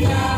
Amin.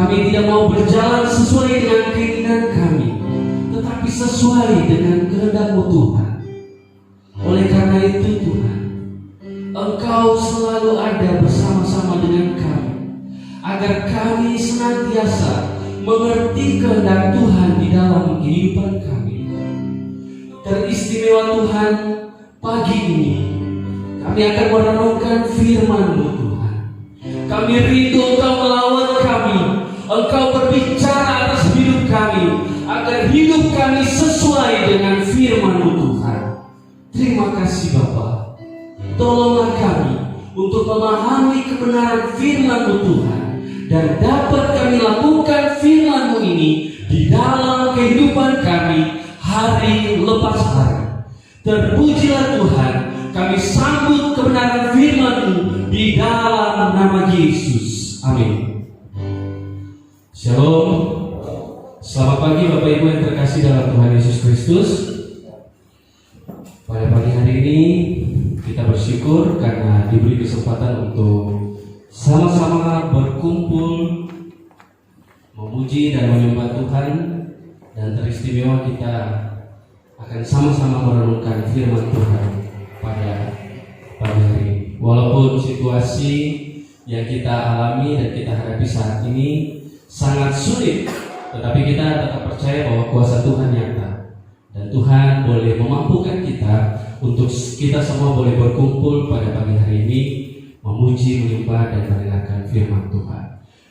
Kami tidak mau berjalan sesuai dengan keinginan kami, tetapi sesuai dengan kehendak-Mu Tuhan. Oleh karena itu Tuhan, Engkau selalu ada bersama-sama dengan kami, agar kami senantiasa mengerti kehendak Tuhan di dalam kehidupan kami. Teristimewa Tuhan, pagi ini kami akan merenungkan firman-Mu Tuhan. Kami rindu Engkau melawan kami, Engkau berbicara atas hidup kami, agar hidup kami sesuai dengan firman-Mu Tuhan. Terima kasih Bapa. Tolonglah kami untuk memahami kebenaran firman-Mu Tuhan, dan dapat kami lakukan firman-Mu ini di dalam kehidupan kami hari lepas hari. Terpujilah Tuhan, kami sambut kebenaran firman-Mu di dalam nama Yesus. Amin. Shalom. Selamat pagi Bapak Ibu yang terkasih dalam Tuhan Yesus Kristus. Pada pagi hari ini kita bersyukur karena diberi kesempatan untuk sama-sama berkumpul memuji dan menyembah Tuhan, dan teristimewa kita akan sama-sama merenungkan firman Tuhan pada pagi hari ini. Walaupun situasi yang kita alami dan kita hadapi saat ini sangat sulit, tetapi kita tetap percaya bahwa kuasa Tuhan nyata, dan Tuhan boleh memampukan kita untuk kita semua boleh berkumpul pada pagi hari ini memuji, menyembah, dan mendengarkan firman Tuhan.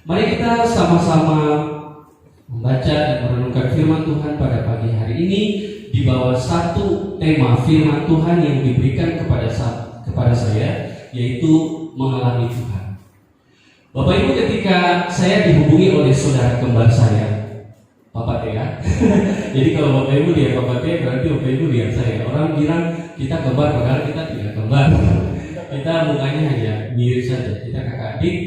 Mari kita sama-sama membaca dan merenungkan firman Tuhan pada pagi hari ini di bawah satu tema firman Tuhan yang diberikan kepada saya, yaitu mengalami Tuhan. Bapak Ibu, ketika saya dihubungi oleh saudara kembar saya, Bapak Tea. Jadi kalau Bapak Ibu lihat Bapak Tea, berarti Bapak Ibu lihat saya. Orang bilang kita kembar, padahal kita tidak kembar. Kita mukanya hanya mirip saja. Kita kakak adik.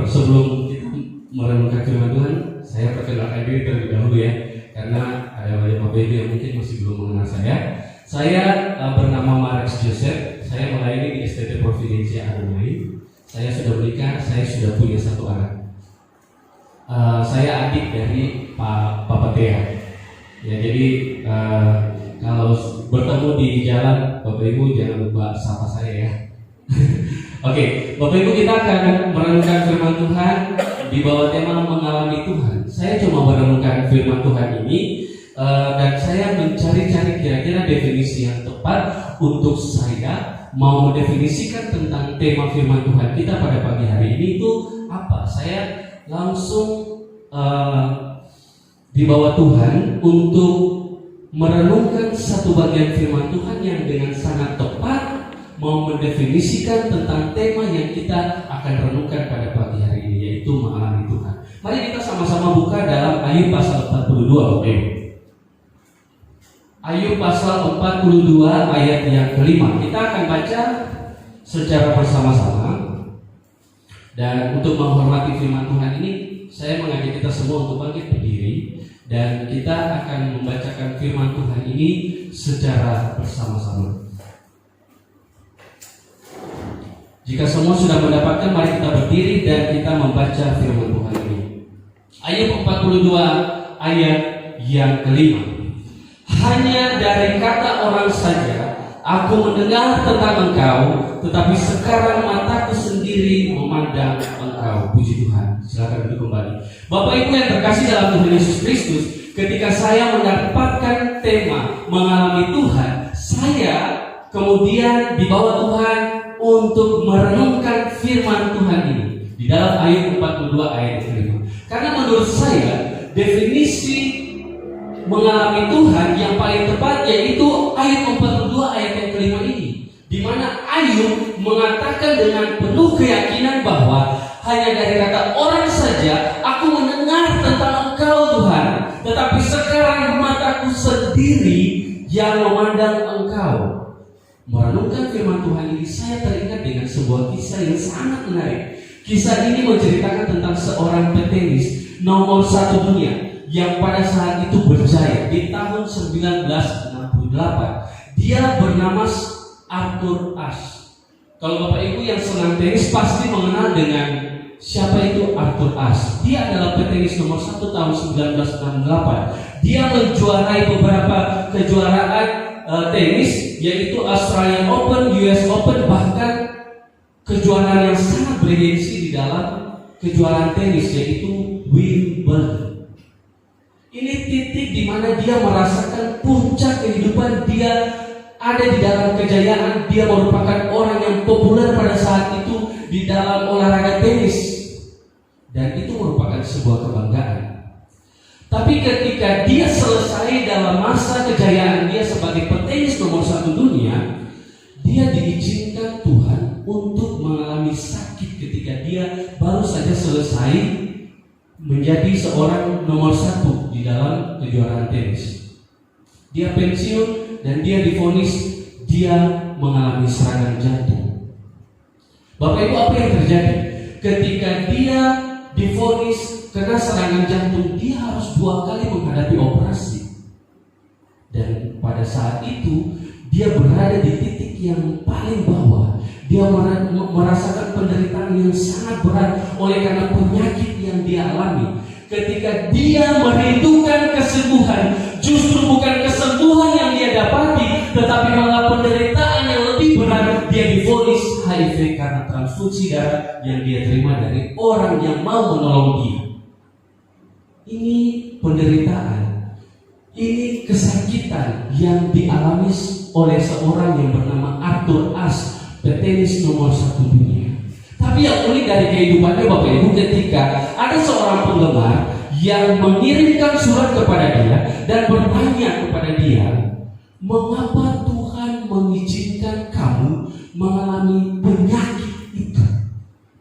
Sebelum kita merenungkan firman Tuhan, saya perkenalkan diri terlebih dahulu ya, karena ada banyak Bapak Ibu yang mungkin masih belum mengenal saya. Saya bernama Marex Joseph. Saya melayani di STT Providensia Adonai. Saya sudah menikah, saya sudah punya satu anak. Saya adik dari Bapak Tea. Ya, jadi kalau bertemu di jalan, Bapak Ibu jangan lupa sapa saya ya. Oke, Bapak Ibu, kita akan merenungkan firman Tuhan di bawah tema mengalami Tuhan. Saya cuma merenungkan firman Tuhan ini dan saya mencari-cari kira-kira definisi yang tepat untuk saya mau mendefinisikan tentang tema firman Tuhan kita pada pagi hari ini itu apa. Saya langsung dibawa Tuhan untuk merenungkan satu bagian firman Tuhan yang dengan sangat tepat mau mendefinisikan tentang tema yang kita akan renungkan pada pagi hari ini, yaitu mengalami Tuhan. Mari kita sama-sama buka dalam Ayub pasal 42. Ayub pasal 42 ayat yang kelima. Kita akan baca secara bersama-sama. Dan untuk menghormati firman Tuhan ini, saya mengajak kita semua untuk bangkit berdiri, dan kita akan membacakan firman Tuhan ini secara bersama-sama. Jika semua sudah mendapatkan, mari kita berdiri dan kita membaca firman Tuhan ini. Ayub 42 ayat yang kelima. Hanya dari kata orang saja aku mendengar tentang Engkau, tetapi sekarang mataku sendiri memandang Engkau. Puji Tuhan. Silakan duduk kembali. Bapak Ibu yang terkasih dalam Tuhan Yesus Kristus, ketika saya mendapatkan tema mengalami Tuhan, saya kemudian dibawa Tuhan untuk merenungkan firman Tuhan ini di dalam Ayub 42 ayat 5. Karena menurut saya definisi mengalami Tuhan yang paling tepat yaitu ayat 42 ayat yang kelima ini, di mana Ayub mengatakan dengan penuh keyakinan bahwa hanya dari kata orang saja aku mendengar tentang Engkau Tuhan, tetapi sekarang mataku sendiri yang memandang Engkau. Merenungkan firman Tuhan ini, saya teringat dengan sebuah kisah yang sangat menarik. Kisah ini menceritakan tentang seorang petenis nomor 1 dunia yang pada saat itu berjaya di tahun 1968. Dia bernama Arthur Ashe. Kalau Bapak Ibu yang senang tenis pasti mengenal dengan siapa itu Arthur Ashe. Dia adalah petenis nomor 1 tahun 1968. Dia menjuarai beberapa kejuaraan tenis, yaitu Australian Open, US Open, bahkan kejuaraan yang sangat bergengsi di dalam kejuaraan tenis, yaitu Wimbledon. Ini titik di mana dia merasakan puncak kehidupan. Dia ada di dalam kejayaan. Dia merupakan orang yang populer pada saat itu di dalam olahraga tenis, dan itu merupakan sebuah kebanggaan. Tapi ketika dia selesai dalam masa kejayaan dia sebagai petenis nomor 1 dunia, dia diizinkan Tuhan untuk mengalami sakit ketika dia baru saja selesai menjadi seorang nomor 1 di dalam kejuaraan tenis. Dia pensiun dan dia divonis dia mengalami serangan jantung. Bapak Ibu, apa yang terjadi? Ketika dia divonis kena serangan jantung, dia harus 2 kali menghadapi operasi. Dan pada saat itu dia berada di titik yang paling bawah. Dia merasakan penderitaan yang sangat berat oleh karena penyakit yang dia alami. Ketika dia merindukan kesembuhan, justru bukan kesembuhan yang dia dapati, tetapi malah penderitaan yang lebih berat. Dia divonis HIV karena transfusi darah yang dia terima dari orang yang mau menolong dia. Ini penderitaan, ini kesakitan yang dialami oleh seorang yang bernama Arthur Ashe, petenis nomor 1 dunia. Tapi yang unik dari kehidupannya Bapak Ibu, ketika ada seorang penggemar yang mengirimkan surat kepada dia dan bertanya kepada dia, mengapa Tuhan mengizinkan kamu mengalami penyakit itu?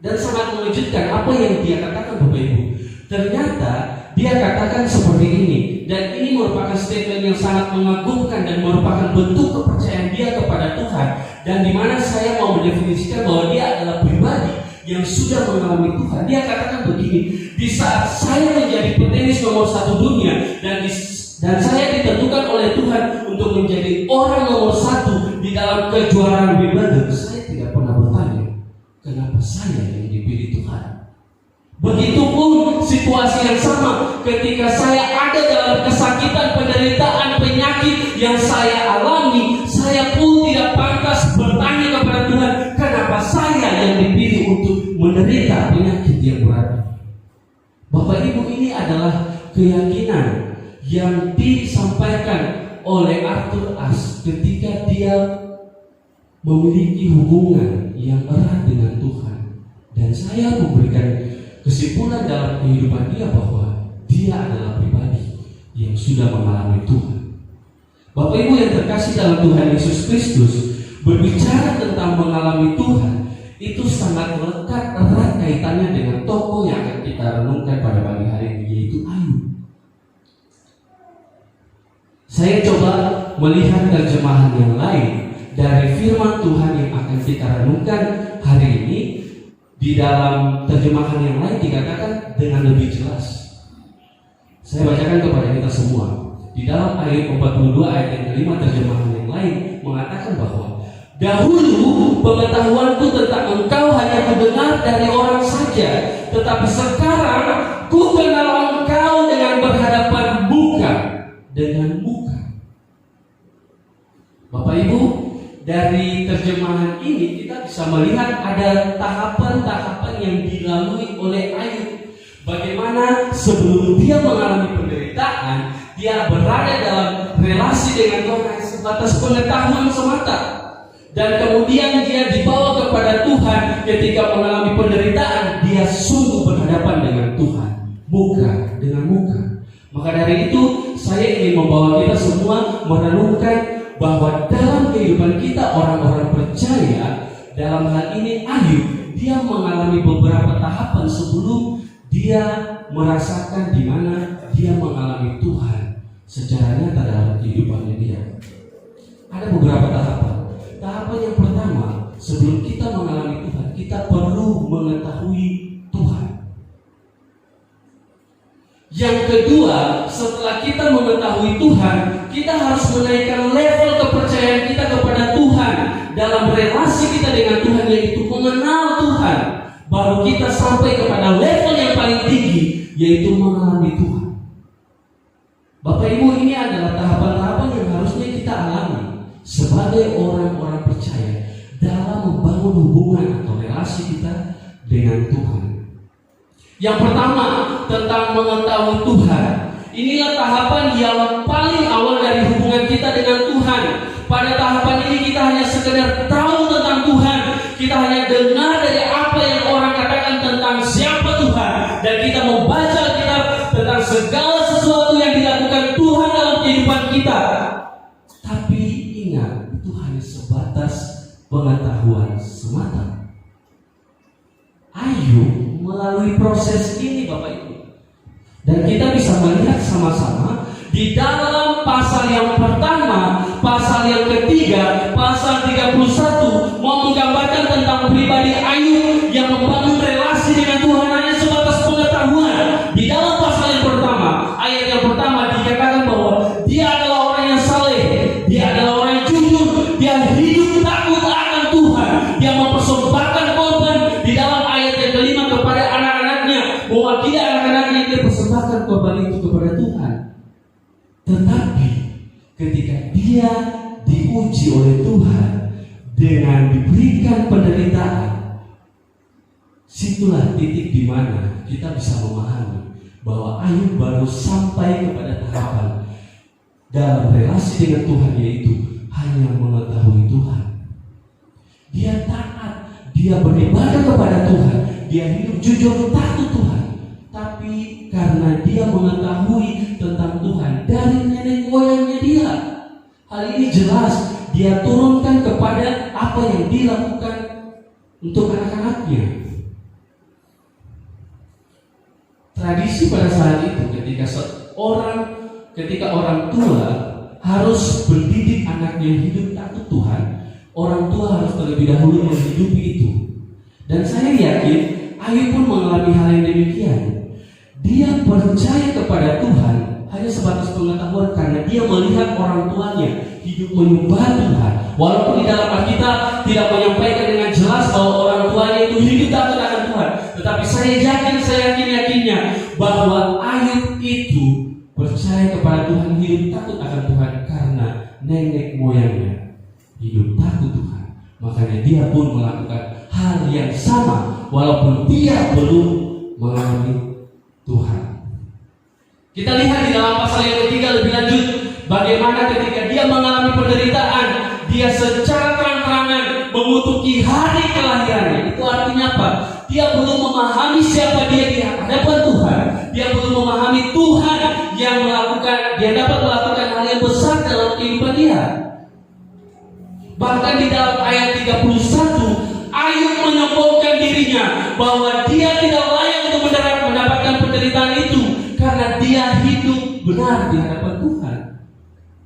Dan sangat mengejutkan apa yang dia katakan Bapak Ibu. Ternyata dia katakan seperti ini, dan ini merupakan statement yang sangat mengagumkan dan merupakan bentuk kepercayaan dia kepada Tuhan, dan di mana saya mau mendefinisikan bahwa dia adalah pribadi yang sudah mengalami Tuhan. Dia katakan begini, di saat saya menjadi petenis nomor 1 dunia dan saya ditentukan oleh Tuhan untuk menjadi orang nomor 1 di dalam kejuaraan Wimbledon, saya tidak pernah bertanya kenapa saya yang dipilih Tuhan. Begitupun situasi yang sama ketika saya ada dalam kesakitan, penderitaan, penyakit yang saya alami, saya pun tidak pantas bertanya kepada Tuhan, kenapa saya yang dipilih untuk menderita penyakit yang berat. Bapak Ibu, ini adalah keyakinan yang disampaikan oleh Arthur Ashe ketika dia memiliki hubungan yang erat dengan Tuhan. Dan saya memberikan kesimpulan dalam kehidupan dia bahwa dia adalah pribadi yang sudah mengalami Tuhan. Bapak Ibu yang terkasih dalam Tuhan Yesus Kristus, berbicara tentang mengalami Tuhan itu sangat lekat erat kaitannya dengan tokoh yang akan kita renungkan pada pagi hari ini, yaitu Ayub. Saya coba melihat terjemahan yang lain dari firman Tuhan yang akan kita renungkan hari ini. Di dalam terjemahan yang lain dikatakan dengan lebih jelas. Saya bacakan kepada kita semua. Di dalam ayat 42 ayat yang kelima, terjemahan yang lain mengatakan bahwa dahulu pengetahuanku tentang engkau hanya kudengar dari orang saja, tetapi sekarang ku kenal engkau dengan berhadapan muka dengan muka. Bapak Ibu, dari terjemahan ini kita bisa melihat ada tahapan-tahapan yang dilalui oleh Ayub. Bagaimana sebelum dia mengalami penderitaan, dia berada dalam relasi dengan Tuhan sebatas pengetahuan semata. Dan kemudian dia dibawa kepada Tuhan ketika mengalami penderitaan, dia sungguh berhadapan dengan Tuhan, muka dengan muka. Maka dari itu saya ingin membawa kita semua merenungkan bahwa dalam kehidupan kita orang-orang percaya, dalam hal ini Ayub, dia mengalami beberapa tahapan sebelum dia merasakan di mana dia mengalami Tuhan secara nyata dalam kehidupannya dia. Ada beberapa tahapan. Tahapan yang pertama, sebelum kita mengalami Tuhan, kita perlu mengetahui Tuhan. Yang kedua, setelah kita mengetahui Tuhan, kita harus menaikkan level kepercayaan kita kepada Tuhan dalam relasi kita dengan Tuhan, yaitu mengenal Tuhan. baru kita sampai kepada level yang paling tinggi, yaitu mengalami Tuhan. Bapak Ibu, ini adalah tahapan-tahapan yang harusnya kita alami sebagai orang-orang percaya dalam membangun hubungan atau relasi kita dengan Tuhan. Yang pertama, tentang mengetahui Tuhan. Inilah tahapan yang paling awal dari hubungan kita dengan Tuhan. Pada tahapan ini kita hanya sekedar tahu tentang Tuhan. Kita hanya dengar dari apa yang orang katakan tentang siapa Tuhan, dan kita membaca Alkitab tentang segala sesuatu yang dilakukan Tuhan dalam kehidupan kita. Tapi ingat, itu hanya sebatas pengetahuan semata. Ayo melalui proses ini Bapak Ibu, dan kita bisa melihat sama-sama di dalam pasal yang pertama, pasal yang ketiga, pasal 31 mau menggambarkan tentang pribadi Ayub yang membangun relasi dengan Tuhan hanya sebatas pengetahuan. Di dalam pasal yang pertama, ayat yang pertama dikatakan bahwa dia adalah orang yang saleh, dia adalah orang yang jujur, dia hidup takut akan Tuhan, dia mempersembahkan korban. Di dalam ayat yang kelima kepada anak-anaknya, mewakili anak-anaknya, dia persembahkan korban itu kepada Tuhan. Tetapi ketika dia diuji oleh Tuhan dengan diberikan penderitaan, situlah titik di mana kita bisa memahami bahwa Ayub baru sampai kepada tahapan dalam relasi dengan Tuhan, yaitu hanya mengetahui Tuhan. Dia taat, dia beribadah kepada Tuhan, dia hidup jujur takut Tuhan. Tapi karena dia mengetahui tentang Tuhan dari nenek moyangnya dia, hal ini jelas dia turunkan kepada apa yang dilakukan untuk anak-anaknya. Tradisi pada saat itu ketika orang tua harus mendidik anaknya hidup takut Tuhan, orang tua harus terlebih dahulu menghidupi itu. Dan saya yakin Ayub pun mengalami hal yang demikian. Dia percaya kepada Tuhan hanya sebatas pengetahuan karena dia melihat orang tuanya hidup menyembah Tuhan. Walaupun di dalam Alkitab tidak menyampaikan dengan jelas bahwa orang tuanya itu hidup takut akan Tuhan, tetapi saya yakinnya bahwa Ayub itu percaya kepada Tuhan, hidup takut akan Tuhan karena nenek moyangnya hidup takut Tuhan. Makanya dia pun melakukan hal yang sama walaupun dia belum mengalami Tuhan. Kita lihat di dalam pasal yang ketiga lebih lanjut bagaimana ketika dia mengalami penderitaan, dia secara terang-terangan mengutuki hari kelahirannya. Itu artinya apa? Dia belum memahami siapa dia di hadapan Tuhan. Dia belum memahami Tuhan yang dia dapat melakukan hal yang besar dalam kehidupan dia. Bahkan di dalam ayat 31, Ayub menyombongkan dirinya bahwa dia tidak layak untuk mendapatkan penderitaan itu karena dia hidup benar di hadapan Tuhan.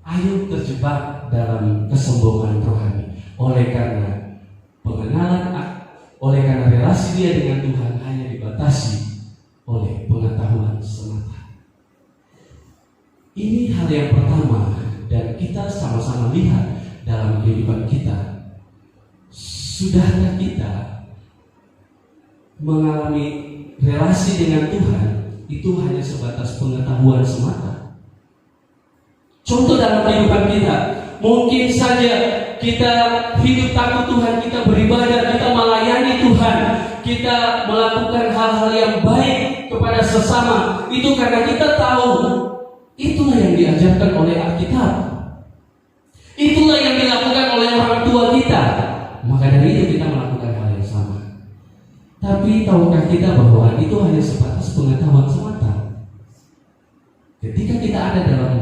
Ayub terjebak dalam kesombongan rohani oleh karena relasi dia dengan Tuhan hanya dibatasi oleh pengetahuan semata. Ini hal yang pertama, dan kita sama-sama lihat dalam kehidupan kita. Sudahkah kita mengalami relasi dengan Tuhan itu hanya sebatas pengetahuan semata? Contoh dalam kehidupan kita, mungkin saja kita hidup takut Tuhan, kita beribadah, kita melayani Tuhan, kita melakukan hal-hal yang baik kepada sesama. Itu karena kita tahu itulah yang diajarkan oleh Alkitab, itulah yang dilakukan oleh orang tua kita. Maka dari itu kita melakukan hal yang sama. Tapi tahukah kita bahwa itu hanya sebatas pengetahuan semata? Ketika kita ada dalam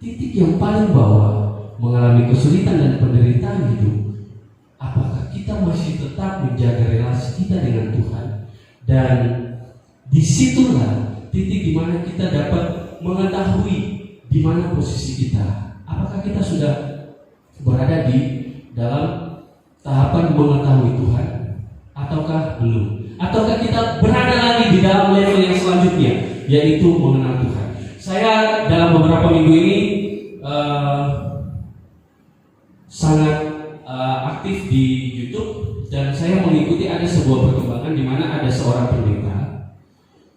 titik yang paling bawah, mengalami kesulitan dan penderitaan hidup, apakah kita masih tetap menjaga relasi kita dengan Tuhan? Dan disitulah titik di mana kita dapat mengetahui di mana posisi kita. Apakah kita sudah berada di dalam tahapan mengetahui Tuhan ataukah belum? Ataukah kita berada lagi di dalam level yang selanjutnya, yaitu mengenal Tuhan? Saya dalam beberapa minggu ini sangat aktif di YouTube, dan saya mengikuti ada sebuah perkembangan di mana ada ada seorang pendeta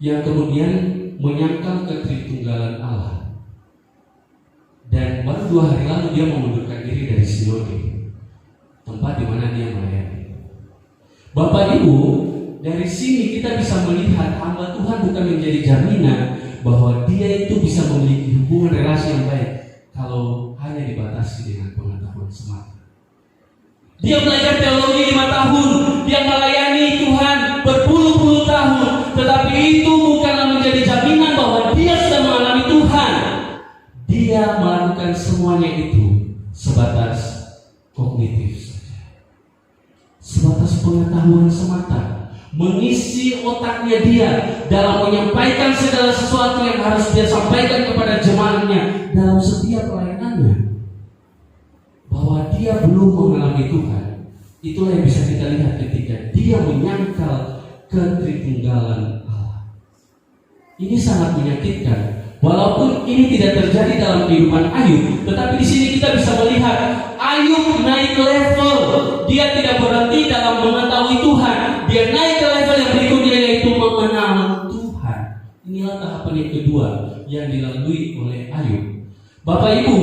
yang kemudian menyangkal ketritunggalan Allah, dan baru 2 hari lalu dia mengundurkan diri dari sinode, tempat di mana dia melayani. Bapak Ibu, dari sini kita bisa melihat hamba Tuhan bukan menjadi jaminan bahwa dia itu bisa memiliki hubungan relasi yang baik kalau hanya dibatasi dengan pengetahuan semata. Dia belajar teologi 5 tahun, dia melayani Tuhan berpuluh-puluh tahun, tetapi itu bukanlah menjadi jaminan bahwa dia sudah mengalami Tuhan. Dia melakukan semuanya itu sebatas kognitif saja, sebatas pengetahuan semata, mengisi otaknya dia dalam menyampaikan segala sesuatu yang harus dia sampaikan kepada jemaatnya dalam setiap pelayanannya. Bahwa dia belum mengalami Tuhan, itulah yang bisa kita lihat ketika dia menyangkal ketritunggalan Allah. Ini sangat menyakitkan. Walaupun ini tidak terjadi dalam kehidupan Ayub, tetapi di sini kita bisa melihat Ayub naik level. Dia tidak berhenti dalam mengetahui Tuhan, dia naik ke level yang berikutnya, yaitu mengenal Tuhan. Inilah tahapan yang kedua yang dilalui oleh Ayub. Bapak Ibu,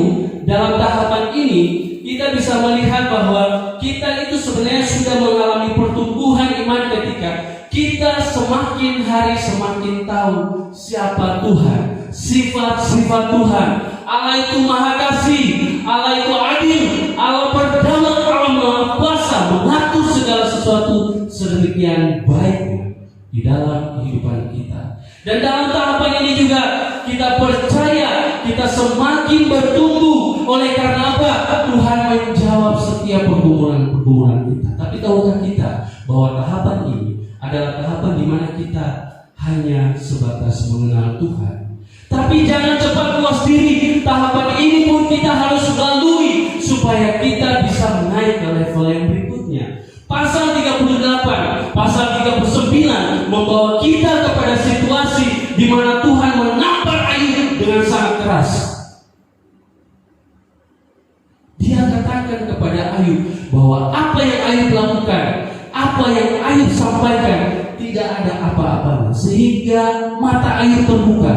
dalam tahapan ini kita bisa melihat bahwa kita itu sebenarnya sudah mengalami pertumbuhan iman ketika kita semakin hari semakin tahu siapa Tuhan, sifat-sifat Tuhan. Allah itu Maha Kasih, Allah itu adil, Allah berdaulat, Allah Maha Kuasa, mengatur segala sesuatu sedemikian baiknya di dalam kehidupan kita. Dan dalam tahapan ini juga kita percaya kita semakin bertumbuh. Oleh karena apa? Tuhan menjawab setiap pergumulan kita. Tapi tahukah kita bahwa tahapan ini adalah tahapan di mana kita hanya sebatas mengenal Tuhan. Tapi jangan cepat puas diri. Tahapan ini pun kita harus lalui supaya kita bisa naik ke level yang berikutnya. Pasal 38, pasal 39 membawa kita kepada situasi di mana Tuhan menampar Ayub dengan sangat keras. Dia katakan kepada Ayub bahwa apa yang Ayub lakukan, apa yang Ayub sampaikan, tidak ada apa-apanya, sehingga mata Ayub terbuka.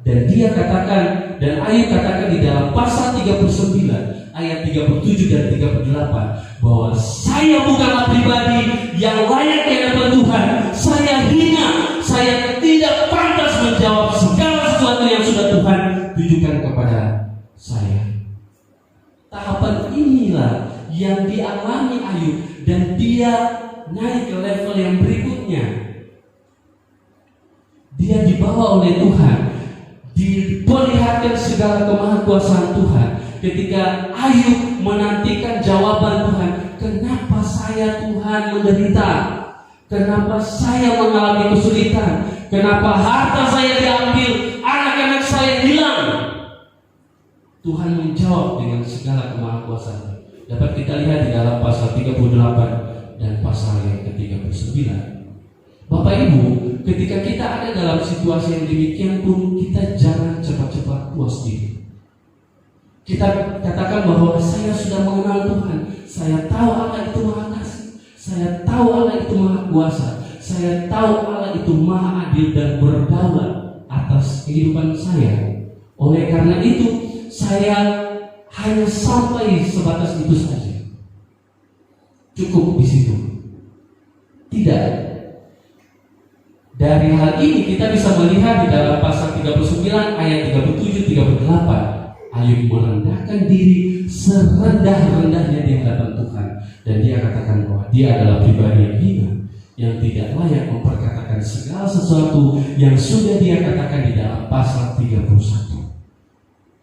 Dan dia katakan, dan Ayub katakan di dalam pasal 39 ayat 37 dan 38 bahwa saya bukanlah pribadi yang layak di hadapan Tuhan. Saya hina, saya tidak pantas menjawab segala sesuatu yang sudah Tuhan tujukan kepada saya. Tahapan inilah yang dialami Ayub, dan dia naik ke level yang berikutnya. Dia dibawa oleh Tuhan, diperlihatkan segala kemahakuasaan Tuhan. Ketika Ayub menantikan jawaban Tuhan, kenapa saya Tuhan menderita? Kenapa saya mengalami kesulitan? Kenapa harta saya diambil? Anak-anak saya hilang? Tuhan menjawab dengan segala kemahakuasaan. Dapat kita lihat di dalam pasal 38 dan pasal yang ke-39. Bapak Ibu, ketika kita ada dalam situasi yang demikian pun, kita jangan cepat-cepat puas diri. Kita katakan bahwa saya sudah mengenal Tuhan, saya tahu Allah itu Maha Kasih, saya tahu Allah itu Maha Kuasa, saya tahu Allah itu Maha Adil dan berdaulat atas kehidupan saya. Oleh karena itu, saya hanya sampai sebatas itu saja. Cukup di situ. Tidak. Dari hal ini kita bisa melihat di dalam pasal 39 ayat 37-38. Ayub merendahkan diri serendah-rendahnya di hadapan Tuhan, dan dia katakan bahwa dia adalah pribadi yang hina, yang tidak layak memperkatakan segala sesuatu yang sudah dia katakan di dalam pasal 31,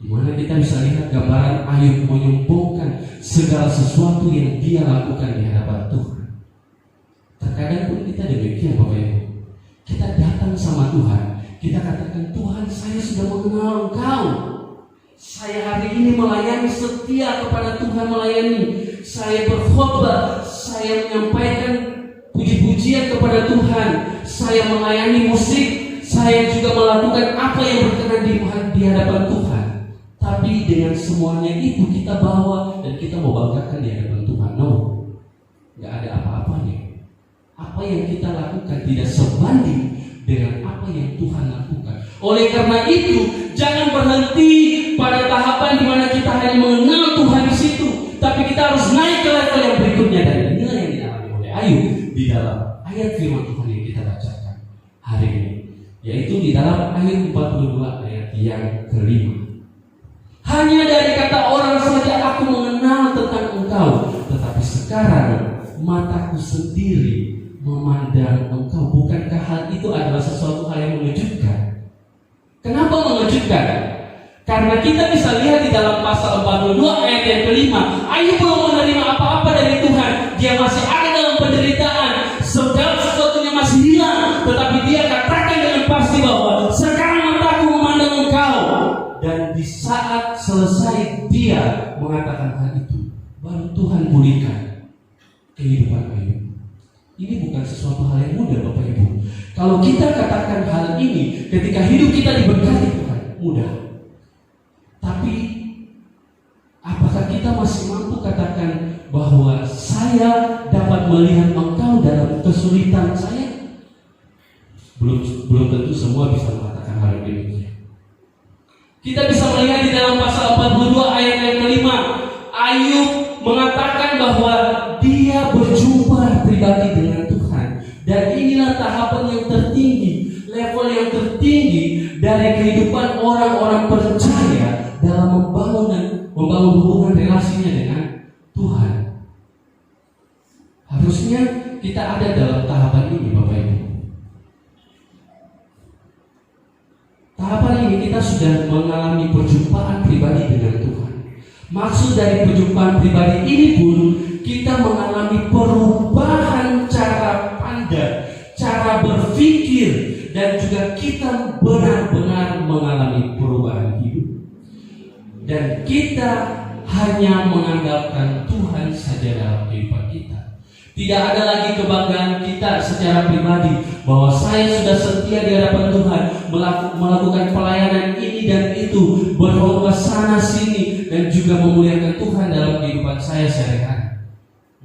di mana kita bisa lihat gambaran Ayub menyombongkan segala sesuatu yang dia lakukan di hadapan Tuhan. Terkadang pun kita demikian, Bapak Ibu. Kita datang sama Tuhan, kita katakan, Tuhan, saya sudah mengenal Engkau. Saya hari ini melayani, setia kepada Tuhan melayani. Saya berkhotbah, saya menyampaikan puji-pujian kepada Tuhan. Saya melayani musik, saya juga melakukan apa yang berkenan di hadapan Tuhan. Tapi dengan semuanya itu kita bawa dan kita mau banggakan di hadapan Tuhan. No, nggak ada apa-apanya. Apa yang kita lakukan tidak sebanding dengan apa yang Tuhan lakukan. Oleh karena itu, jangan berhenti pada tahapan di mana kita hanya mengenal Tuhan di situ, tapi kita harus naik ke level yang berikutnya. Dan inilah yang dialami oleh Ayub di dalam ayat firman Tuhan yang kita bacakan hari ini, yaitu di dalam ayat 42 ayat yang kelima. Hanya dari kata orang saja aku mengenal tentang Engkau, tetapi sekarang mataku sendiri memandang Engkau. Bukankah hal itu adalah sesuatu hal yang mengejutkan? Kenapa mengejutkan? Karena kita bisa lihat di dalam pasal 42 ayat yang kelima, Ayub belum menerima apa-apa dari Tuhan. Dia masih ada dalam penderitaan, segala sesuatunya masih hilang, tetapi dia katakan dengan pasti bahwa sekarang mataku memandang Engkau. Dan di saat selesai dia mengatakan hal itu, baru Tuhan pulihkan kehidupan Ayub. Ini bukan sesuatu hal yang mudah, Bapak Ibu. Kalau kita katakan hal ini ketika hidup kita diberkati Tuhan, mudah. Tapi apakah kita masih mampu katakan bahwa saya dapat melihat Engkau dalam kesulitan saya? Belum tentu semua bisa mengatakan hal ini. Kita bisa melihat di dalam pasal 42 ayat yang kelima, Ayub mengatakan bahwa dia berjumpa pribadi dengan Tuhan. Dan inilah tahapan yang tertinggi, level yang tertinggi dari kehidupan orang-orang percaya dalam membangun hubungan relasinya dengan Tuhan. Harusnya kita ada dalam tahapan ini, Bapak Ibu. Tahapan ini kita sudah mengalami perjumpaan pribadi dengan Tuhan. Maksud dari perjumpaan pribadi ini pun kita mengalami perubahan cara pandang, cara berpikir, dan juga kita benar-benar mengalami perubahan hidup. Dan kita hanya mengandalkan Tuhan saja dalam kehidupan kita. Tidak ada lagi kebanggaan kita secara pribadi bahwa saya sudah setia di hadapan Tuhan, melakukan pelayanan ini dan itu, berkhotbah sana sini, dan juga memuliakan Tuhan dalam kehidupan saya sehari-hari.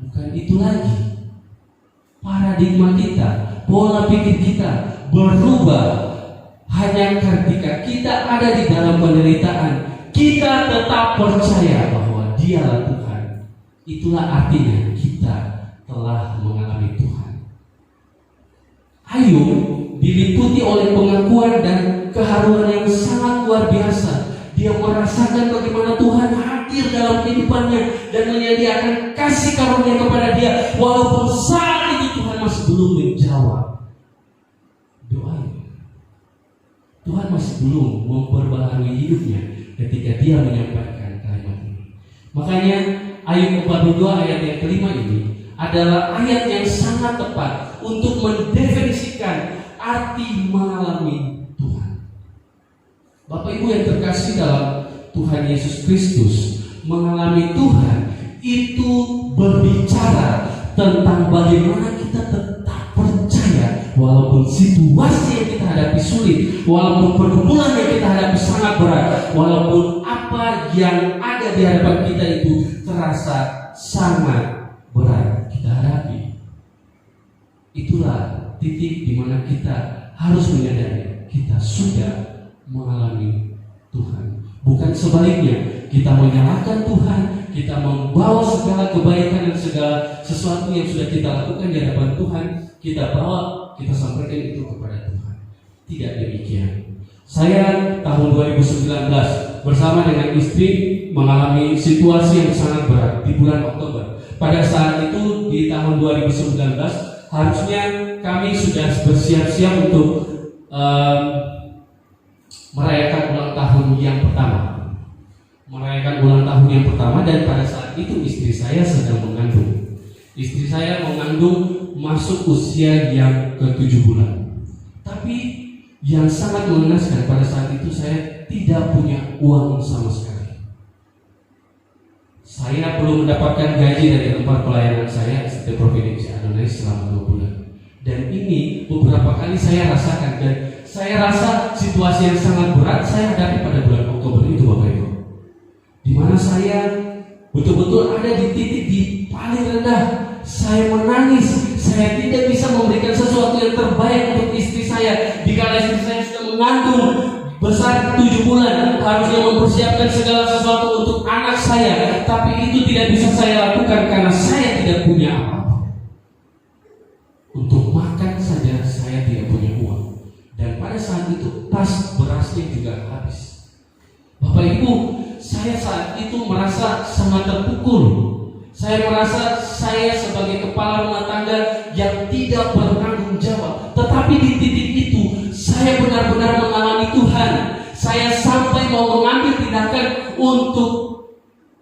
Bukan itu lagi. Paradigma kita, pola pikir kita berubah hanya ketika kita ada di dalam penderitaan. Kita tetap percaya bahwa Dialah Tuhan. Itulah artinya kita telah mengalami Tuhan. Ayub diliputi oleh pengakuan dan keharuan yang sangat luar biasa. Dia merasakan bagaimana Tuhan hadir dalam kehidupannya dan menyediakan kasih karunia kepada dia, walaupun saat itu Tuhan masih belum menjawab doanya. Tuhan masih belum memperbaharui hidupnya ketika dia menyampaikan kalimat ini. Makanya Ayub 42 ayat yang kelima ini adalah ayat yang sangat tepat untuk mendefinisikan arti mengalami Tuhan. Bapak Ibu yang terkasih dalam Tuhan Yesus Kristus, mengalami Tuhan itu berbicara tentang bagaimana kita tetap percaya walaupun situasi yang kita hadapi sulit, walaupun pergumulan yang kita hadapi sangat berat, walaupun apa yang ada di hadapan kita itu terasa sangat berat kita hadapi. Itulah titik di mana kita harus menyadari kita sudah mengalami Tuhan. Bukan sebaliknya, kita menyalahkan Tuhan, kita membawa segala kebaikan dan segala sesuatu yang sudah kita lakukan di hadapan Tuhan, kita bawa, kita sampaikan itu kepada Tuhan. Tidak demikian. Saya tahun 2019 bersama dengan istri mengalami situasi yang sangat berat di bulan Oktober. Pada saat itu di tahun 2019 harusnya kami sudah bersiap-siap untuk merayakan ulang tahun yang pertama. Dan pada saat itu istri saya sedang mengandung. Istri saya mengandung masuk usia yang ke-7 bulan. Tapi yang sangat mengenaskan pada saat itu saya tidak punya uang sama sekali. Saya belum mendapatkan gaji dari tempat pelayanan saya di Provinsi Adonai selama 2 bulan. Dan ini beberapa kali saya rasakan, dan saya rasa situasi yang sangat berat saya hadapi pada bulan Oktober itu, Bapak Ibu. Di mana saya betul-betul ada di titik di paling rendah. Saya menangis, saya saya tidak bisa memberikan sesuatu yang terbaik untuk istri saya. Dikala istri saya sudah mengandung besar 7 bulan, harusnya mempersiapkan segala sesuatu untuk anak saya, tapi itu tidak bisa saya lakukan karena saya tidak punya apa-apa. Untuk makan saja saya tidak punya uang, dan pada saat itu tas berasnya juga habis. Bapak Ibu, saya saat itu merasa sangat terpukul. Saya merasa saya sebagai kepala rumah tangga yang tidak bertanggung jawab. Tetapi di titik itu saya benar-benar mengalami Tuhan. Saya sampai mau mengambil tindakan untuk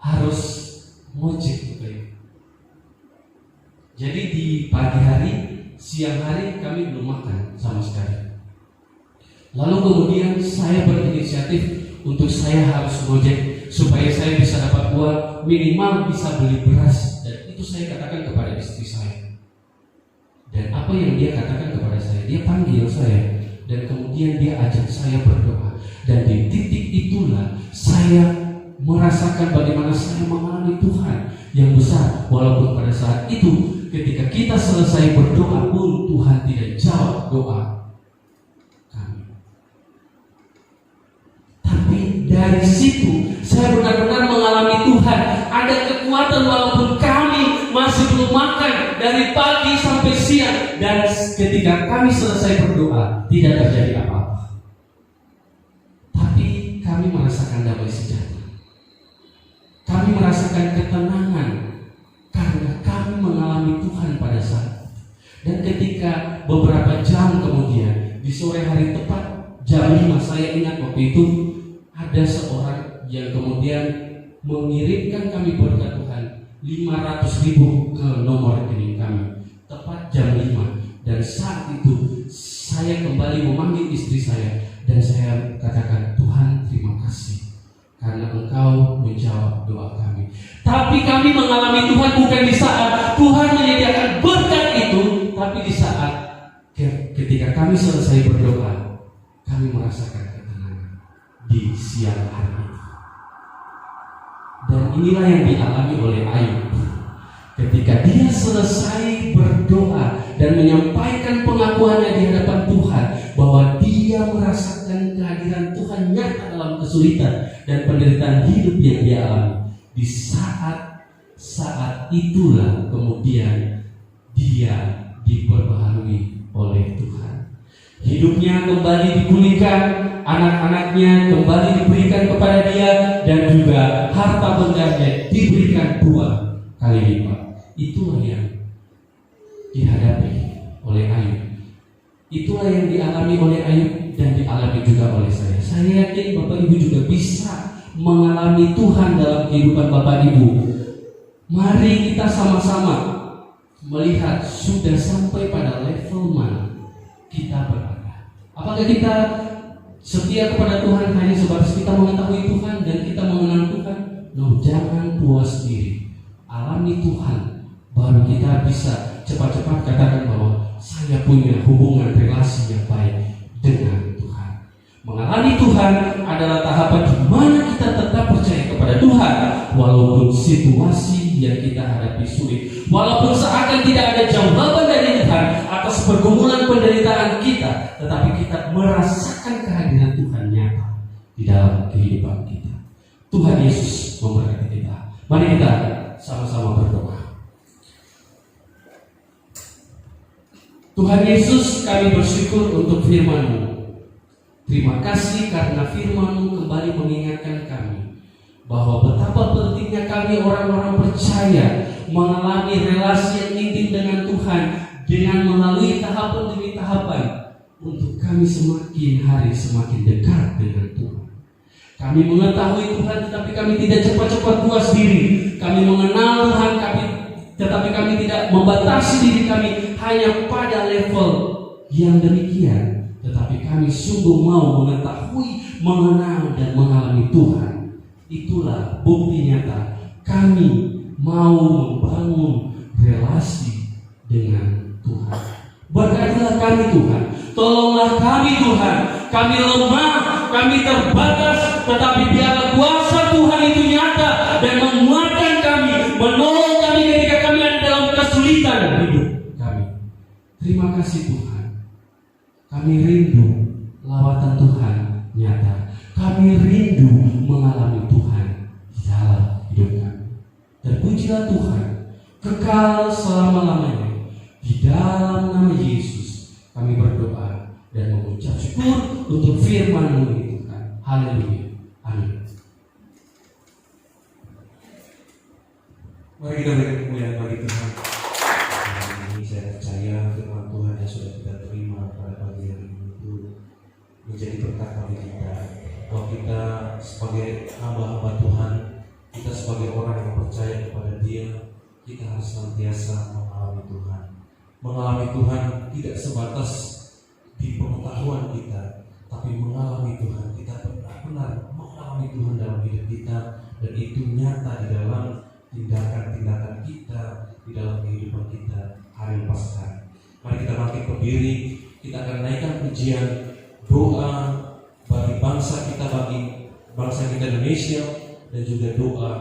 harus ngojek. Jadi di pagi hari, siang hari kami belum makan sama sekali. Lalu kemudian saya berinisiatif untuk saya harus ngojek supaya saya bisa dapat uang, minimal bisa beli beras. Dan itu saya katakan kepada istri saya. Dan apa yang dia katakan kepada saya, dia panggil saya, dan kemudian dia ajak saya berdoa. Dan di titik itulah saya merasakan bagaimana saya mengalami Tuhan yang besar. Walaupun pada saat itu ketika kita selesai berdoa pun Tuhan tidak jawab doa kami. Tapi dari situ saya benar-benar mengalami Tuhan. Ada kekuatan walaupun kami masih belum makan dari pagi sampai siang, dan ketika kami selesai berdoa tidak terjadi apa-apa. Tapi kami merasakan damai sejahtera. Kami merasakan ketenangan karena kami mengalami Tuhan pada saat itu. Dan ketika beberapa jam kemudian, di sore hari tepat jam 5, saya ingat waktu itu ada seorang yang kemudian mengirimkan kami berkat Tuhan 500.000 ke nomor rekening kami tepat jam 5. Dan saat itu saya kembali memanggil istri saya dan saya katakan, Tuhan terima kasih karena Engkau menjawab doa kami. Tapi kami mengalami Tuhan bukan di saat Tuhan menyediakan berkat itu, tapi di saat ketika kami selesai berdoa, kami merasakan ketenangan di siang hari itu. Dan inilah yang dialami oleh Ayub. Ketika dia selesai berdoa dan menyampaikan pengakuannya di hadapan Tuhan bahwa dia merasakan kehadiran Tuhan nyata dalam kesulitan dan penderitaan hidup yang dia alami, di saat itulah kemudian dia diperbaharui oleh Tuhan. Hidupnya kembali dipulihkan, anak-anaknya kembali diberikan kepada dia, dan juga harta bendanya diberikan 2 kali lipat. Itulah yang dihadapi oleh Ayub. Itulah yang dialami oleh Ayub dan dialami juga oleh saya. Saya yakin Bapak Ibu juga bisa mengalami Tuhan dalam kehidupan Bapak Ibu. Mari kita sama-sama melihat sudah sampai pada level mana kita berada. Apakah kita setia kepada Tuhan hanya sebatas kita mengetahui Tuhan dan kita mengenal Tuhan? No, jangan puas diri. Alami Tuhan, baru kita bisa cepat-cepat katakan bahwa saya punya hubungan relasi yang baik dengan Tuhan. Mengalami Tuhan adalah tahapan di mana kita tetap percaya kepada Tuhan walaupun situasi yang kita hadapi sulit, walaupun seakan tidak ada jawaban dari Tuhan atas pergumulan penderitaan kita, tetapi kita merasakan kehadiran Tuhan nyata di dalam kehidupan kita. Tuhan Yesus memberkati kita. Mari kita sama-sama berdoa. Tuhan Yesus, kami bersyukur untuk firman-Mu. Terima kasih karena firman-Mu kembali mengingatkan kami bahwa betapa pentingnya kami orang-orang percaya mengalami relasi yang intim dengan Tuhan dengan melalui tahapan demi tahapan untuk kami semakin hari semakin dekat dengan Tuhan. Kami mengetahui Tuhan tetapi kami tidak cepat-cepat puas diri. Kami mengenal Tuhan tetapi kami tidak membatasi diri kami hanya pada level yang demikian, tetapi kami sungguh mau mengetahui, mengenal dan mengalami Tuhan. Itulah bukti nyata kami mau membangun relasi dengan Tuhan. Berkatilah kami Tuhan, tolonglah kami Tuhan. Kami lemah, kami terbatas, tetapi biarlah kuasa Tuhan itu nyata dan menguatkan kami, menolong kami ketika kami ada dalam kesulitan hidup kami. Terima kasih Tuhan. Kami rindu lawatan Tuhan nyata. Kami rindu mengalami Tuhan di dalam hidup kami. Dan pujilah Tuhan kekal selama-lamanya. Di dalam nama Yesus kami berdoa dan mengucap syukur untuk firman-Mu ini Tuhan. Haleluya. Amin. Mari kita berikan kemuliaan bagi Tuhan. Ini saya percaya firman Tuhan yang sudah kita terima pada pagi hari ini itu menjadi berkat bagi kita. Bahwa kita sebagai hamba-hamba Tuhan, kita sebagai orang yang percaya kepada Dia, kita harus senantiasa mengalami Tuhan. Mengalami Tuhan tidak sebatas di pengetahuan kita, tapi mengalami Tuhan. Kita benar-benar mengalami Tuhan dalam hidup kita, dan itu nyata di dalam tindakan-tindakan kita, di dalam kehidupan kita hari lepas hari. Mari kita bangkit berdiri, kita akan naikkan pujian doa bagi bangsa kita, bagi bangsa kita Indonesia, dan juga doa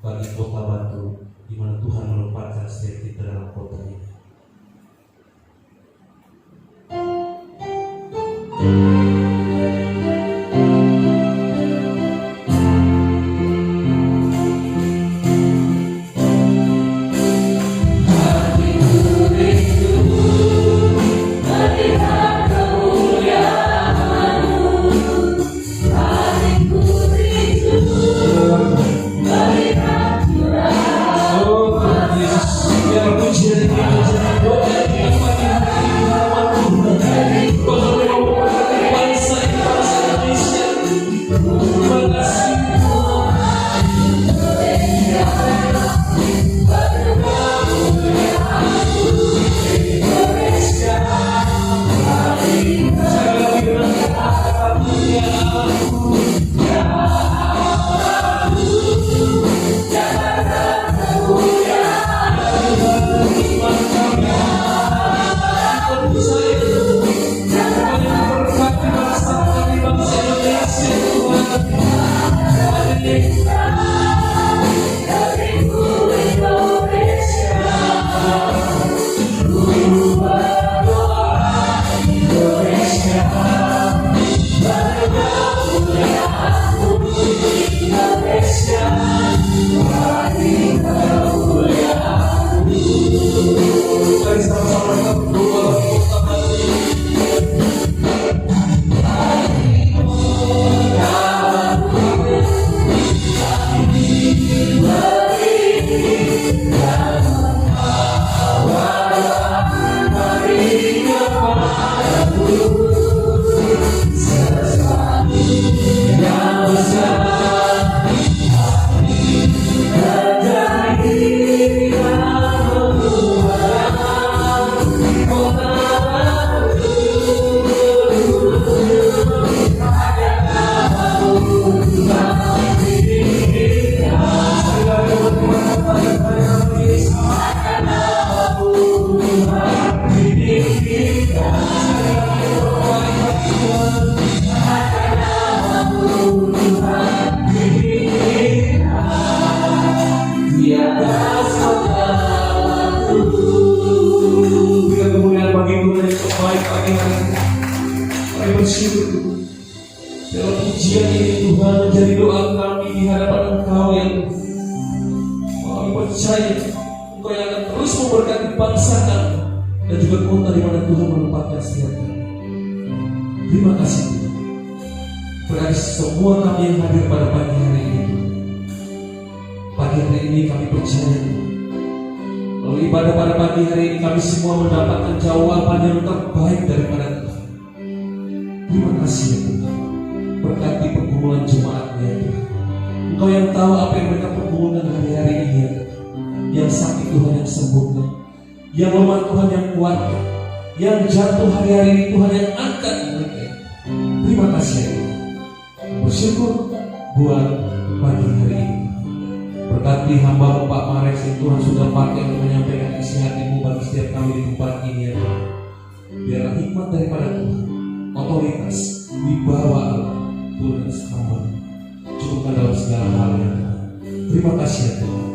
bagi kota Batu, di mana Tuhan menempatkan setiap kita dalam kota ini. Terima kasih Tuhan. Berkati semua kami yang hadir pada pagi hari ini. Pagi hari ini kami percaya Tuhan, melalui ibadah pada pagi hari ini kami semua mendapatkan jawaban yang terbaik daripada Tuhan. Terima kasih ya Tuhan. Berkati pergumulan jemaat-Mu ya Tuhan. Engkau yang tahu apa yang mereka pergumulkan hari-hari ini ya Tuhan. Yang sakit Tuhan yang sembuhkan, yang lemah Tuhan yang kuatkan, yang jatuh hari-hari ini Tuhan yang angkat mereka. Terima kasih ya Tuhan. Bersyukur buat pagi hari ini. Berkati hamba Pak Mares yang Tuhan sudah pakai untuk menyampaikan isi hati-Mu bagi setiap kami di tempat ini ya Tuhan. Biarlah hikmat daripada Tuhan, otoritas, wibawa Allah turun atas hamba, cukupkan dalam segala hal ya Tuhan. Terima kasih ya Tuhan.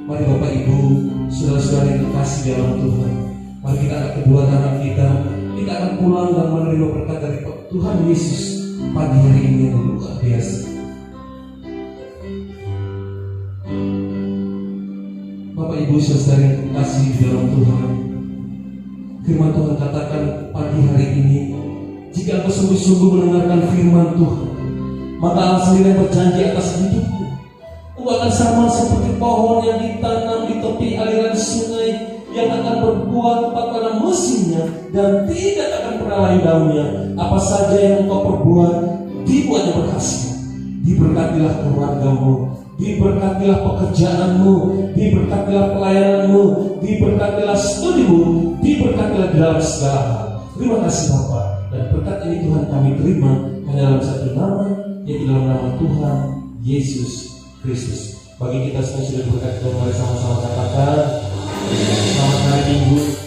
Mari Bapak Ibu, saudara-saudara yang terkasih dalam Tuhan, Mari kita angkat kedua tangan kita akan pulang dan menerima berkat dari Tuhan Yesus pagi hari ini yang luar biasa. Bapak Ibu saudara yang terkasih di dalam Tuhan, firman Tuhan katakan pagi hari ini, jika engkau sungguh-sungguh mendengarkan firman Tuhan, maka Allah sendiri yang berjanji atas hidupmu. Engkau akan sama seperti pohon yang ditanam di tepi aliran sungai, yang akan berbuah tepat pada musimnya dan tidak akan pernah layu daunnya. Apa saja yang engkau perbuat, dibuatnya berhasil. Diberkatilah keluargamu, diberkatilah pekerjaanmu, diberkatilah pelayananmu, diberkatilah studimu, diberkatilah di dalam segala hal. Terima kasih Bapak, dan berkat ini Tuhan kami terima hanya dalam satu nama, yaitu dalam nama Tuhan Yesus Kristus. Bagi kita semua sudah berkat, mari sama-sama katakan selamat hari Minggu.